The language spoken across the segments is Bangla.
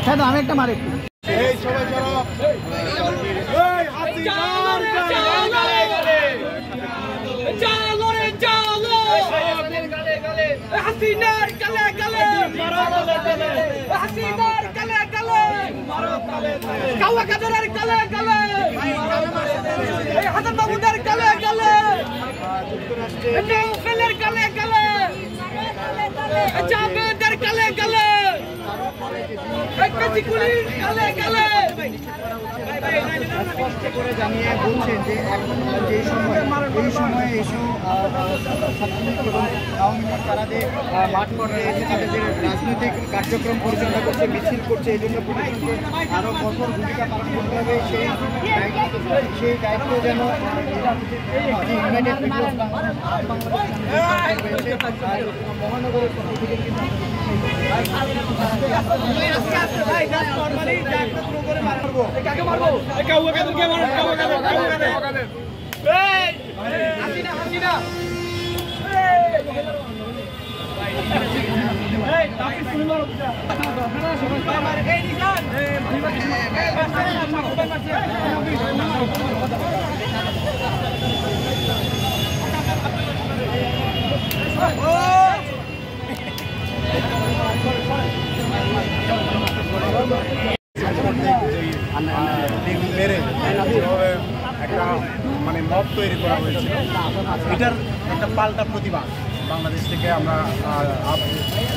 হ্যাঁ তো আমি একটা মারি হাসিনার গলে গলে হাসিনার গলে গলে কাওয়া কাদের গলে গলে হাসান মাহমুদের গলে গলে ফেলের গলে গলে জাবেদের গলে গলে কচিকুলির গলে গলে স্পষ্ট করে জানিয়ে বলছেন যে এই সময়ে এসেও ছাত্রলীগ এবং আওয়ামী লীগ তারা যে মাঠ পর্যায়ে এসে তাদের যে রাজনৈতিক কার্যক্রম পরিচালনা করছে, মিছিল করছে, এই জন্য প্রশাসনকে আরও কঠোর ভূমিকা পালন করতে হবে। সেই দায়িত্ব যেন ইউনাইটেড পিপলস মহানগরের পক্ষ থেকে কিন্তু একটা মানে মব তৈরি করা হয়েছিল, এটার একটা পাল্টা প্রতিবাদ বাংলাদেশ থেকে আমরা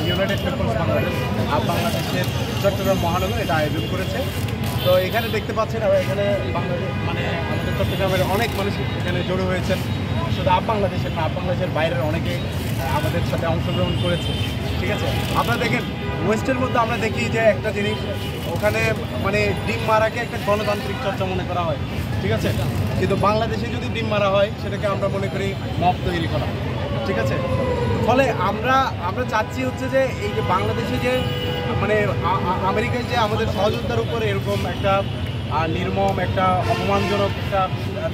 ইউনাইটেড পিপলস বাংলাদেশ বাংলাদেশের চট্টগ্রাম মহানগর এটা আয়োজন করেছে। তো এখানে দেখতে পাচ্ছেন এখানে বাংলাদেশ মানে আমাদের চট্টগ্রামের অনেক মানুষ এখানে জড়ো হয়েছেন, শুধু বাংলাদেশের না বাংলাদেশের বাইরের অনেকে আমাদের সাথে অংশগ্রহণ করেছে। ঠিক আছে, আপনারা দেখেন ওয়েস্টের মধ্যে আমরা দেখি যে একটা জিনিস ওখানে মানে ডিম মারাকে একটা গণতান্ত্রিক চর্চা মনে করা হয়। ঠিক আছে, কিন্তু বাংলাদেশে যদি ডিম মারা হয় সেটাকে আমরা মনে করি মব তৈরি করা। ঠিক আছে, ফলে আমরা চাচ্ছি হচ্ছে যে এই যে বাংলাদেশে যে মানে আমেরিকায় যে আমাদের সহযোদ্ধার উপরে এরকম একটা নির্মম একটা অপমানজনক একটা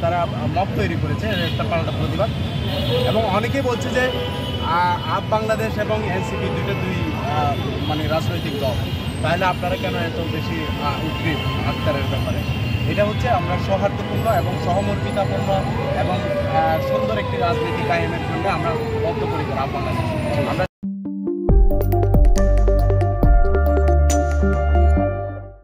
তারা মব তৈরি করেছে, একটা পাল্টা প্রতিবাদ। এবং অনেকেই বলছে যে বাংলাদেশ এবং এনসিপি দুই মানে রাজনৈতিক দল, তাহলে আপনারা কেন এত বেশি উদ্গ্রীব আক্তারের ব্যাপারে? এটা হচ্ছে আমরা সৌহার্দ্যপূর্ণ এবং সহমর্মিতাপূর্ণ এবং সুন্দর একটি রাজনীতি কায়েমের জন্য আমরা বদ্ধপরিকর বাংলাদেশ। আমরা